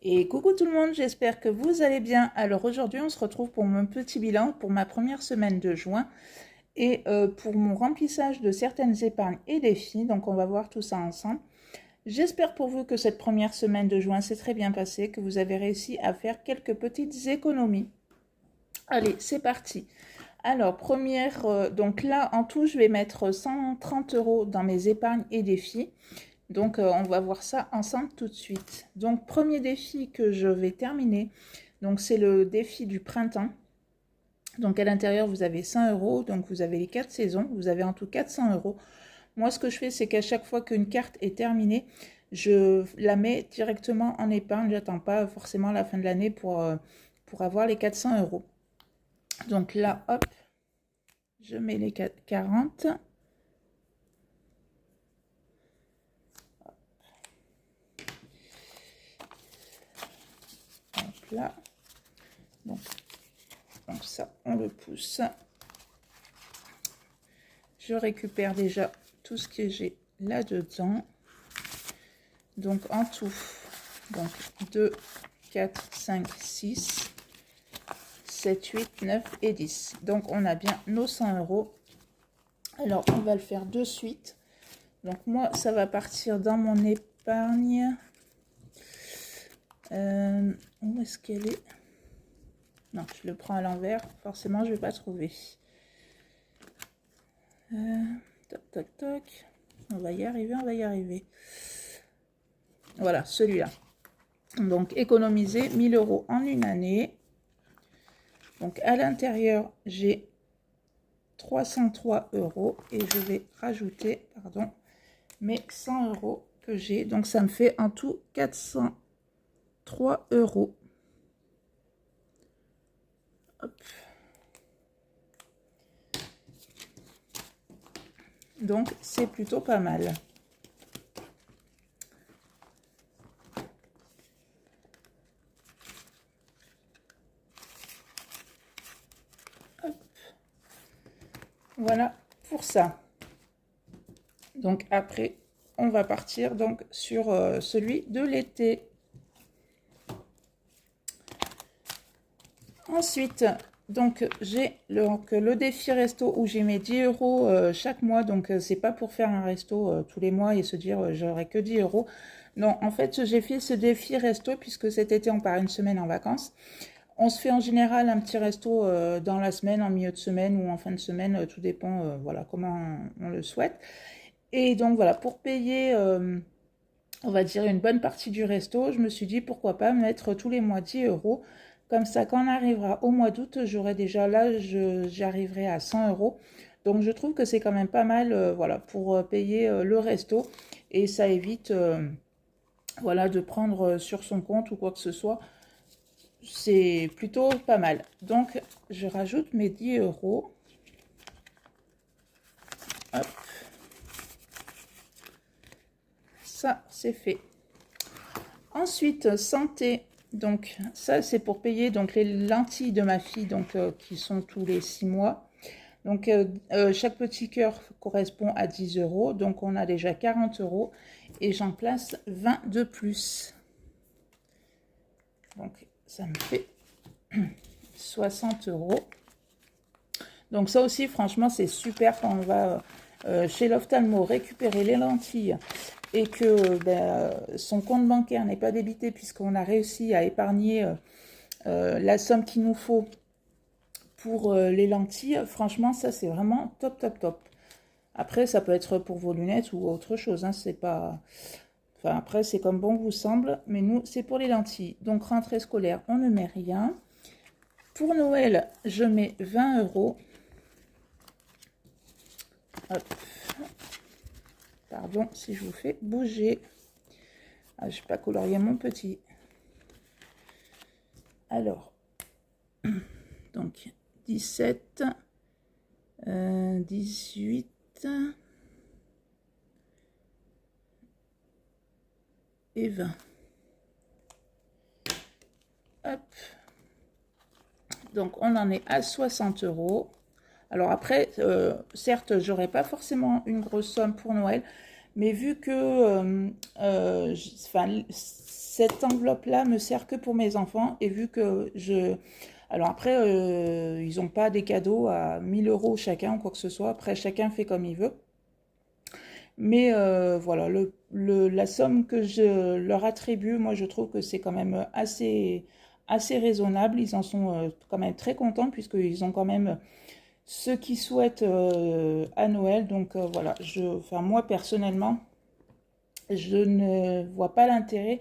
Et coucou tout le monde, j'espère que vous allez bien. Alors aujourd'hui, on se retrouve pour mon petit bilan pour ma première semaine de juin et pour mon remplissage de certaines épargnes et défis. Donc on va voir tout ça ensemble. J'espère pour vous que cette première semaine de juin s'est très bien passée, que vous avez réussi à faire quelques petites économies. Allez, c'est parti. Alors, donc là, en tout, je vais mettre 130 € dans mes épargnes et défis. Donc, on va voir ça ensemble tout de suite. Donc, premier défi que je vais terminer, donc c'est le défi du printemps. Donc, à l'intérieur, vous avez 100 €. Donc, vous avez les 4 saisons. Vous avez en tout 400 €. Moi, ce que je fais, c'est qu'à chaque fois qu'une carte est terminée, je la mets directement en épargne. J'attends pas forcément la fin de l'année pour avoir les 400 €. Donc là, hop, je mets les 40. Donc là, donc ça, on le pousse. Je récupère déjà tout ce que j'ai là-dedans. Donc en tout, donc 2, 4, 5, 6, 7, 8, 9 et 10. Donc on a bien nos 100 €. Alors on va le faire de suite. Donc moi, ça va partir dans mon épargne. Où est-ce qu'elle est? Non, je le prends à l'envers. Forcément, je ne vais pas trouver. Toc, toc, toc. On va y arriver, on va y arriver. Voilà, celui-là. Donc, économiser 1000 € en une année. Donc, à l'intérieur, j'ai 303 € et je vais rajouter, pardon, mes 100 € que j'ai. Donc, ça me fait en tout 403 €. Hop. Donc, c'est plutôt pas mal. Hop. Voilà pour ça. Donc, après, on va partir donc sur celui de l'été. Ensuite, donc j'ai le défi resto où j'ai mes 10 € chaque mois. Donc c'est pas pour faire un resto tous les mois et se dire j'aurai que 10 €. Non, en fait j'ai fait ce défi resto puisque cet été on part une semaine en vacances. On se fait en général un petit resto dans la semaine, en milieu de semaine ou en fin de semaine, tout dépend voilà comment on le souhaite. Et donc voilà, pour payer on va dire une bonne partie du resto, je me suis dit pourquoi pas mettre tous les mois 10 €. Comme ça, quand on arrivera au mois d'août, j'aurai déjà là, j'arriverai à 100 €. Donc, je trouve que c'est quand même pas mal voilà, pour payer le resto. Et ça évite voilà, de prendre sur son compte ou quoi que ce soit. C'est plutôt pas mal. Donc, je rajoute mes 10 €. Hop. Ça, c'est fait. Ensuite, santé. Donc ça, c'est pour payer donc les lentilles de ma fille, donc qui sont tous les 6 mois. Donc chaque petit cœur correspond à 10 €. Donc on a déjà 40 € et j'en place 20 de plus. Donc ça me fait 60 €. Donc ça aussi, franchement, c'est super quand on va chez l'ophtalmo récupérer les lentilles et que son compte bancaire n'est pas débité puisqu'on a réussi à épargner la somme qu'il nous faut pour les lentilles. Franchement, ça, c'est vraiment top, top, top. Après, ça peut être pour vos lunettes ou autre chose. Hein, c'est pas... Enfin, après, c'est comme bon vous semble. Mais nous, c'est pour les lentilles. Donc, rentrée scolaire, on ne met rien. Pour Noël, je mets 20 €. Hop. Pardon si je vous fais bouger. Ah, je ne vais pas colorier mon petit. Alors, donc 17, 18 et 20. Hop. Donc, on en est à 60 €. Alors après, certes, j'aurai pas forcément une grosse somme pour Noël, Mais vu que enfin, cette enveloppe-là me sert que pour mes enfants, et vu que je... Alors après, ils n'ont pas des cadeaux à 1000 euros chacun ou quoi que ce soit. Après, chacun fait comme il veut. Mais voilà, la somme que je leur attribue, moi je trouve que c'est quand même assez raisonnable. Ils en sont quand même très contents puisqu'ils ont quand même ce qu'ils souhaitent à Noël. Donc voilà, enfin, moi personnellement, je ne vois pas l'intérêt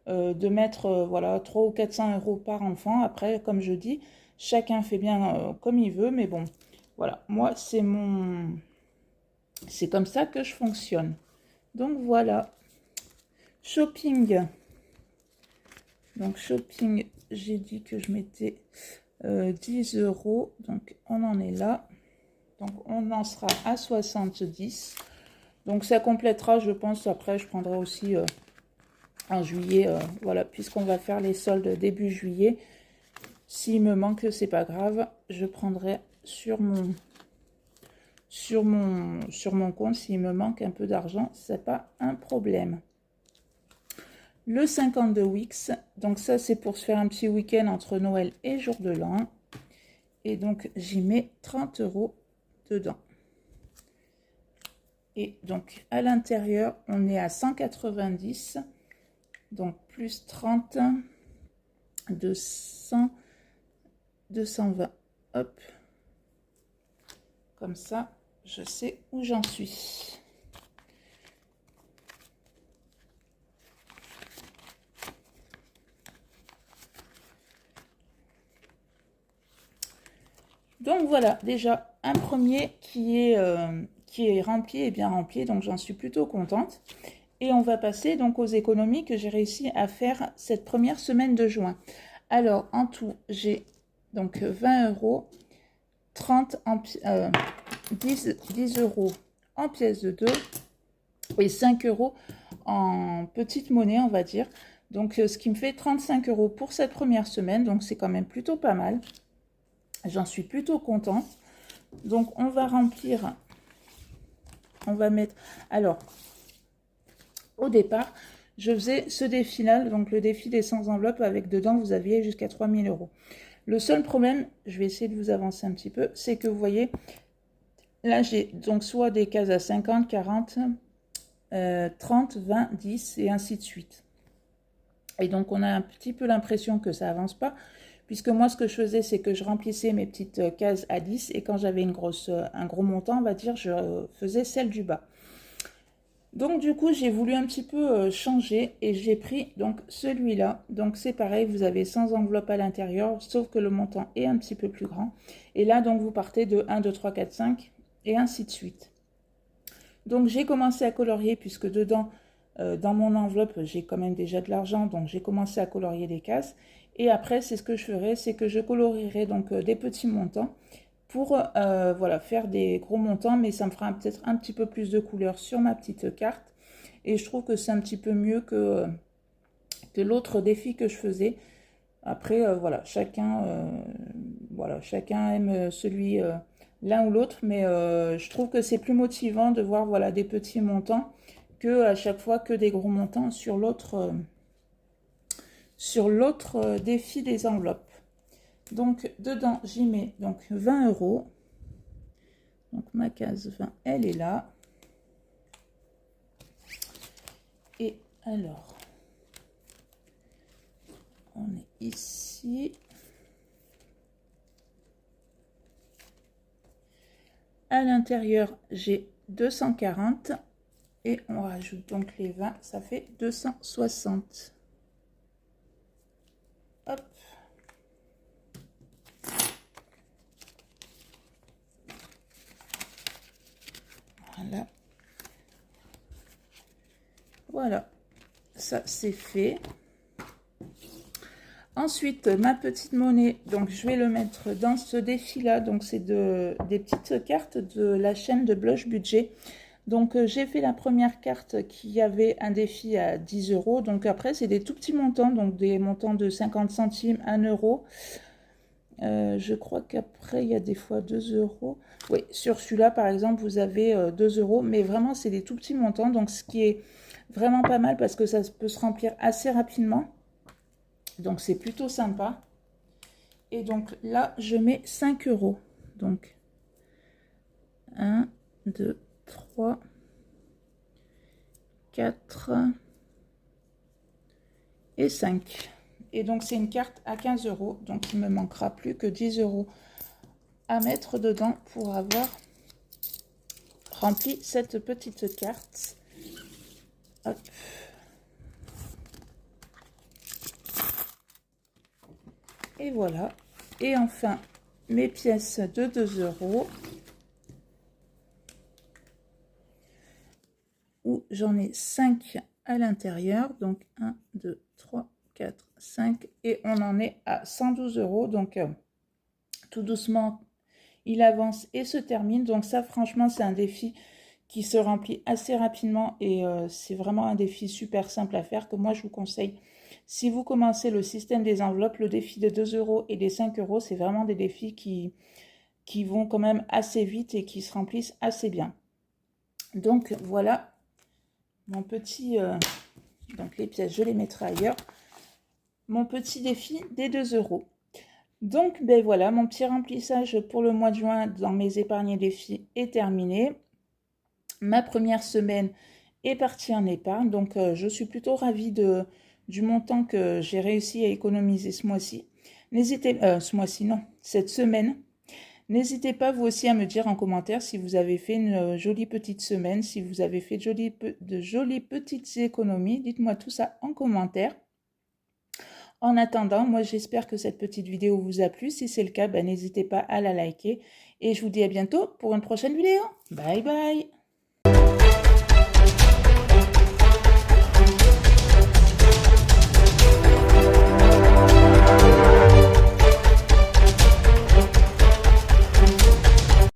de mettre voilà, 300 ou 400 euros par enfant. Après, comme je dis, chacun fait bien comme il veut. Mais bon, voilà, moi c'est comme ça que je fonctionne. Donc voilà, shopping. Donc shopping, j'ai dit que je mettais 10 euros. Donc on en est là. Donc on en sera à 70. Donc ça complétera, je pense. Après, je prendrai aussi en juillet. Voilà, puisqu'on va faire les soldes début juillet. S'il me manque, c'est pas grave. Je prendrai sur mon compte. S'il me manque un peu d'argent, c'est pas un problème. Le 52 Wix, donc ça c'est pour se faire un petit week-end entre Noël et jour de l'an. Et donc j'y mets 30 euros dedans. Et donc à l'intérieur, on est à 190. Donc plus 30, 200, 220. Hop. Comme ça, je sais où j'en suis. Donc voilà, déjà un premier qui est rempli et bien rempli, donc j'en suis plutôt contente. Et on va passer donc aux économies que j'ai réussi à faire cette première semaine de juin. Alors en tout, j'ai donc 20 euros, 10 euros en pièces de 2 et 5 euros en petite monnaie, on va dire. Donc ce qui me fait 35 euros pour cette première semaine, donc c'est quand même plutôt pas mal. J'en suis plutôt contente. Donc, on va remplir. On va mettre... Alors, au départ, je faisais ce défi-là. Donc, le défi des 100 enveloppes avec dedans, vous aviez jusqu'à 3000 euros. Le seul problème, je vais essayer de vous avancer un petit peu, c'est que vous voyez, là, j'ai donc soit des cases à 50, 40, 30, 20, 10 et ainsi de suite. Et donc, on a un petit peu l'impression que ça avance pas. Puisque moi, ce que je faisais, c'est que je remplissais mes petites cases à 10 et quand j'avais un gros montant, on va dire, je faisais celle du bas. Donc, du coup, j'ai voulu un petit peu changer et j'ai pris donc celui-là. Donc, c'est pareil, vous avez 100 enveloppes à l'intérieur, sauf que le montant est un petit peu plus grand. Et là, donc, vous partez de 1, 2, 3, 4, 5 et ainsi de suite. Donc, j'ai commencé à colorier puisque dedans, dans mon enveloppe, j'ai quand même déjà de l'argent. Donc, j'ai commencé à colorier les cases. Et après, c'est ce que je ferai, c'est que je colorierai donc des petits montants pour voilà, faire des gros montants, mais ça me fera peut-être un petit peu plus de couleurs sur ma petite carte. Et je trouve que c'est un petit peu mieux que l'autre défi que je faisais. Après, voilà, chacun aime celui l'un ou l'autre, mais je trouve que c'est plus motivant de voir voilà, des petits montants que à chaque fois que des gros montants sur l'autre défi des enveloppes. Donc dedans j'y mets donc 20 euros. Donc ma case 20 elle est là. Et alors on est ici. À l'intérieur j'ai 240 et on rajoute donc les 20, ça fait 260. Hop. Voilà. Voilà. Ça, c'est fait. Ensuite, ma petite monnaie, donc je vais le mettre dans ce défi-là. Donc, c'est des petites cartes de la chaîne de Blush Budget. Donc, j'ai fait la première carte qui avait un défi à 10 euros. Donc, après, c'est des tout petits montants. Donc, des montants de 50 centimes, 1 euro. Je crois qu'après, il y a des fois 2 euros. Oui, sur celui-là, par exemple, vous avez 2 euros. Mais vraiment, c'est des tout petits montants. Donc, ce qui est vraiment pas mal parce que ça peut se remplir assez rapidement. Donc, c'est plutôt sympa. Et donc, là, je mets 5 euros. Donc, 1, 2, 3, 4 et 5. Et donc, c'est une carte à 15 euros. Donc, il me manquera plus que 10 euros à mettre dedans pour avoir rempli cette petite carte. Hop. Et voilà. Et enfin, mes pièces de 2 euros. Où j'en ai 5 à l'intérieur. Donc, 1, 2, 3, 4, 5. Et on en est à 112 euros. Donc, tout doucement, il avance et se termine. Donc ça, franchement, c'est un défi qui se remplit assez rapidement. Et c'est vraiment un défi super simple à faire que moi, je vous conseille. Si vous commencez le système des enveloppes, le défi des 2 euros et des 5 euros, c'est vraiment des défis qui vont quand même assez vite et qui se remplissent assez bien. Donc, voilà mon petit... donc, les pièces, je les mettrai ailleurs. Mon petit défi des 2 euros. Donc, ben voilà, mon petit remplissage pour le mois de juin dans mes épargnes et défis est terminé. Ma première semaine est partie en épargne. Donc, je suis plutôt ravie du montant que j'ai réussi à économiser ce mois-ci. N'hésitez... ce mois-ci, non, cette semaine. N'hésitez pas, vous aussi, à me dire en commentaire si vous avez fait une jolie petite semaine, si vous avez fait de jolies petites économies. Dites-moi tout ça en commentaire. En attendant, moi, j'espère que cette petite vidéo vous a plu. Si c'est le cas, ben, n'hésitez pas à la liker. Et je vous dis à bientôt pour une prochaine vidéo. Bye bye!